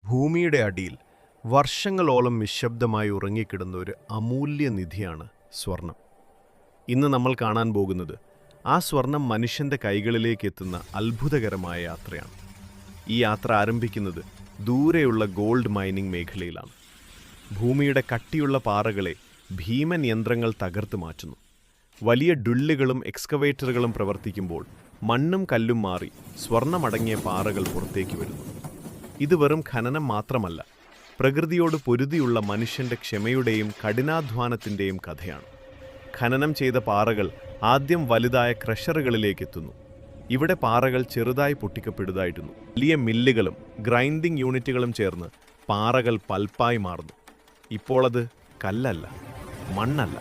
ഭൂമിയുടെ അടിയിൽ വർഷങ്ങളോളം നിശബ്ദമായി ഉറങ്ങിക്കിടന്ന ഒരു അമൂല്യ നിധിയാണ് സ്വർണം. ഇന്ന് നമ്മൾ കാണാൻ പോകുന്നത് ആ സ്വർണം മനുഷ്യൻ്റെ കൈകളിലേക്ക് എത്തുന്ന അത്ഭുതകരമായ യാത്രയാണ്. ഈ യാത്ര ആരംഭിക്കുന്നത് ദൂരെയുള്ള ഗോൾഡ് മൈനിംഗ് മേഖലയിലാണ്. ഭൂമിയുടെ കട്ടിയുള്ള പാറകളെ ഭീമൻ യന്ത്രങ്ങൾ തകർത്ത് മാറ്റുന്നു. വലിയ ഡ്രില്ലുകളും എക്സ്കവേറ്ററുകളും പ്രവർത്തിക്കുമ്പോൾ മണ്ണും കല്ലും മാറി സ്വർണമടങ്ങിയ പാറകൾ പുറത്തേക്ക് വരുന്നു. ഇത് വെറും ഖനനം മാത്രമല്ല, പ്രകൃതിയോട് പൊരുതിയുള്ള മനുഷ്യൻ്റെ ക്ഷമയുടെയും കഠിനാധ്വാനത്തിൻ്റെയും കഥയാണ്. ഖനനം ചെയ്ത പാറകൾ ആദ്യം വലുതായ ക്രഷറുകളിലേക്ക് എത്തുന്നു. ഇവിടെ പാറകൾ ചെറുതായി പൊട്ടിക്കപ്പെടുന്നതായിരുന്നു. വലിയ മില്ലുകളും ഗ്രൈൻഡിംഗ് യൂണിറ്റുകളും ചേർന്ന് പാറകൾ പൽപ്പായി മാറുന്നു. ഇപ്പോൾ അത് കല്ലല്ല, മണ്ണല്ല,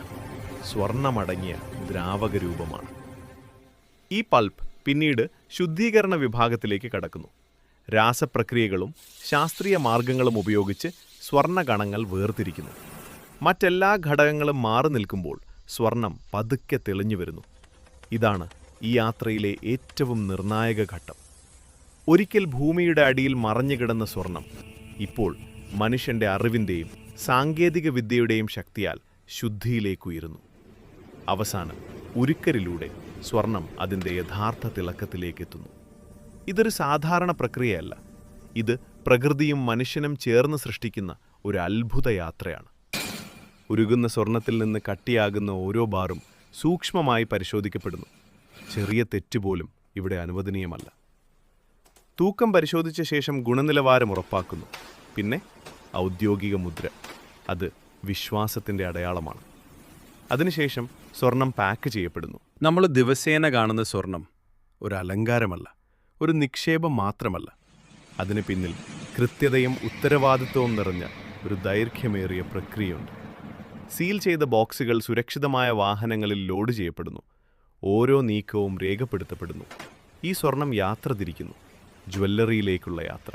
സ്വർണമടങ്ങിയ ദ്രാവക രൂപമാണ്. ഈ പൾപ്പ് പിന്നീട് ശുദ്ധീകരണ വിഭാഗത്തിലേക്ക് കടക്കുന്നു. രാസപ്രക്രിയകളും ശാസ്ത്രീയ മാർഗങ്ങളും ഉപയോഗിച്ച് സ്വർണ്ണകണങ്ങൾ വേർതിരിക്കുന്നു. മറ്റെല്ലാ ഘടകങ്ങളും മാറി നിൽക്കുമ്പോൾ സ്വർണം പതുക്കെ തെളിഞ്ഞു വരുന്നു. ഇതാണ് ഈ യാത്രയിലെ ഏറ്റവും നിർണായക ഘട്ടം. ഒരിക്കൽ ഭൂമിയുടെ അടിയിൽ മറഞ്ഞുകിടന്ന സ്വർണം ഇപ്പോൾ മനുഷ്യൻ്റെ അറിവിൻ്റെയും സാങ്കേതിക വിദ്യയുടെയും ശക്തിയാൽ ശുദ്ധിയിലേക്കുയരുന്നു. അവസാനം ഉരുക്കലിലൂടെ സ്വർണം അതിൻ്റെ യഥാർത്ഥ തിളക്കത്തിലേക്കെത്തുന്നു. ഇതൊരു സാധാരണ പ്രക്രിയയല്ല. ഇത് പ്രകൃതിയും മനുഷ്യനും ചേർന്ന് സൃഷ്ടിക്കുന്ന ഒരു അത്ഭുത യാത്രയാണ്. ഉരുകുന്ന സ്വർണത്തിൽ നിന്ന് കട്ടിയാകുന്ന ഓരോ ബാറും സൂക്ഷ്മമായി പരിശോധിക്കപ്പെടുന്നു. ചെറിയ തെറ്റുപോലും ഇവിടെ അനുവദനീയമല്ല. തൂക്കം പരിശോധിച്ച ശേഷം ഗുണനിലവാരം ഉറപ്പാക്കുന്നു. പിന്നെ ഔദ്യോഗിക മുദ്ര, അത് വിശ്വാസത്തിൻ്റെ അടയാളമാണ്. അതിനുശേഷം സ്വർണം പാക്ക് ചെയ്യപ്പെടുന്നു. നമ്മൾ ദിവസേന കാണുന്ന സ്വർണം ഒരു അലങ്കാരമല്ല, ഒരു നിക്ഷേപം മാത്രമല്ല. അതിന് പിന്നിൽ കൃത്യതയും ഉത്തരവാദിത്വവും നിറഞ്ഞ ഒരു ദൈർഘ്യമേറിയ പ്രക്രിയയുണ്ട്. സീൽ ചെയ്ത ബോക്സുകൾ സുരക്ഷിതമായ വാഹനങ്ങളിൽ ലോഡ് ചെയ്യപ്പെടുന്നു. ഓരോ നീക്കവും രേഖപ്പെടുത്തപ്പെടുന്നു. ഈ സ്വർണം യാത്ര തിരിക്കുന്നു, ജ്വല്ലറിയിലേക്കുള്ള യാത്ര.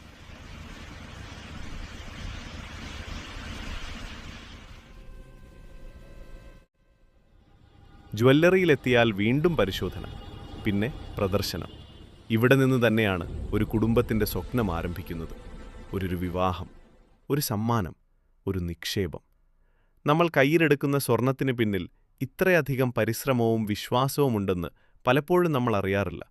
ജ്വല്ലറിയിലെത്തിയാൽ വീണ്ടും പരിശോധന, പിന്നെ പ്രദർശനം. ഇവിടെ നിന്ന് തന്നെയാണ് ഒരു കുടുംബത്തിൻ്റെ സ്വപ്നം ആരംഭിക്കുന്നത്. ഒരു വിവാഹം, ഒരു സമ്മാനം, ഒരു നിക്ഷേപം. നമ്മൾ കയ്യിലെടുക്കുന്ന സ്വർണത്തിന് പിന്നിൽ ഇത്രയധികം പരിശ്രമവും വിശ്വാസവും ഉണ്ടെന്ന് പലപ്പോഴും നമ്മൾ അറിയാറില്ല.